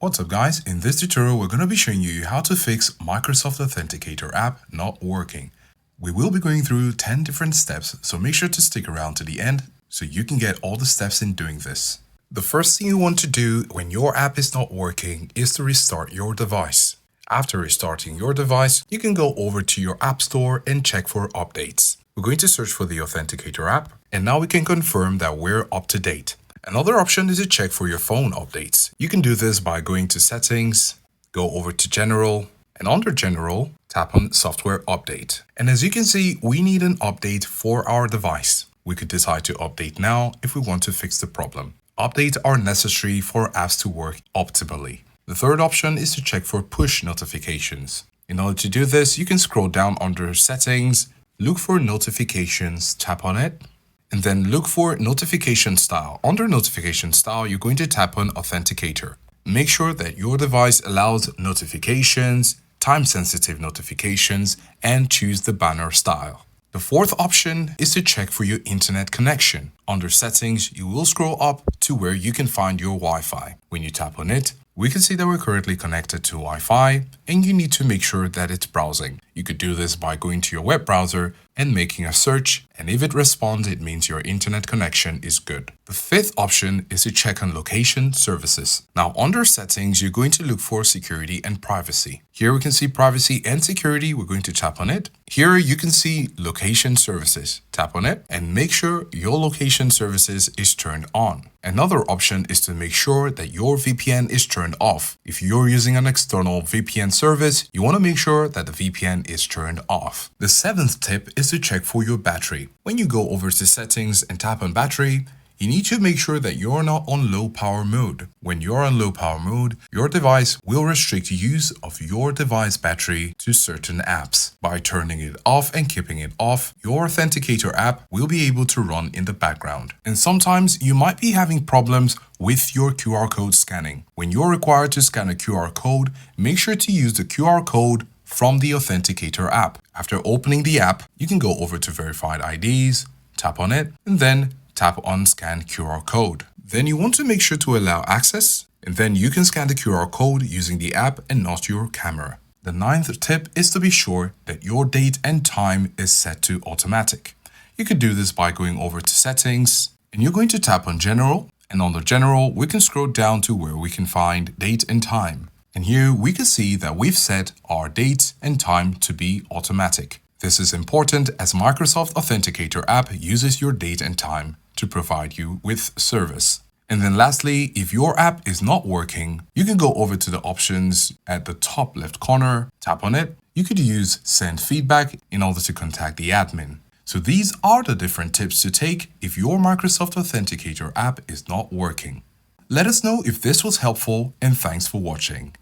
What's up guys, in this tutorial we're going to be showing you how to fix Microsoft Authenticator app not working. We will be going through 10 different steps, so make sure to stick around to the end so you can get all the steps in doing this. The first thing you want to do when your app is not working is to restart your device. After restarting your device, you can go over to your App Store and check for updates. We're going to search for the Authenticator app, and now we can confirm that we're up to date. Another option is to check for your phone updates. You can do this by going to Settings, go over to General, and under General, tap on Software Update. And as you can see, we need an update for our device. We could decide to update now if we want to fix the problem. Updates are necessary for apps to work optimally. The third option is to check for push notifications. In order to do this, you can scroll down under Settings, look for Notifications, tap on it, and then look for notification style. Under notification style, you're going to tap on Authenticator. Make sure that your device allows notifications, time-sensitive notifications, and choose the banner style. The fourth option is to check for your internet connection. Under settings, you will scroll up to where you can find your Wi-Fi. When you tap on it, we can see that we're currently connected to Wi-Fi, and you need to make sure that it's browsing. You could do this by going to your web browser and making a search, and if it responds, it means your internet connection is good. The fifth option is to check on location services. Now, under settings, you're going to look for security and privacy. Here we can see privacy and security. We're going to tap on it. Here you can see location services. Tap on it and make sure your location services is turned on. Another option is to make sure that your VPN is turned off. If you're using an external VPN service, you want to make sure that the VPN is turned off. The seventh tip is to check for your battery. When you go over to settings and tap on battery, you need to make sure that you're not on low power mode. When you're on low power mode, your device will restrict use of your device battery to certain apps. By turning it off and keeping it off, your Authenticator app will be able to run in the background. And sometimes you might be having problems with your QR code scanning. When you're required to scan a QR code, make sure to use the QR code from the Authenticator app. After opening the app, you can go over to Verified IDs, tap on it, and then tap on Scan QR Code. Then you want to make sure to allow access, and then you can scan the QR code using the app and not your camera. The ninth tip is to be sure that your date and time is set to automatic. You could do this by going over to Settings, and you're going to tap on General, and under General, we can scroll down to where we can find Date and Time. And here we can see that we've set our date and time to be automatic. This is important as Microsoft Authenticator app uses your date and time to provide you with service. And then lastly, if your app is not working, you can go over to the options at the top left corner, tap on it. You could use Send Feedback in order to contact the admin. So these are the different tips to take if your Microsoft Authenticator app is not working. Let us know if this was helpful, and thanks for watching.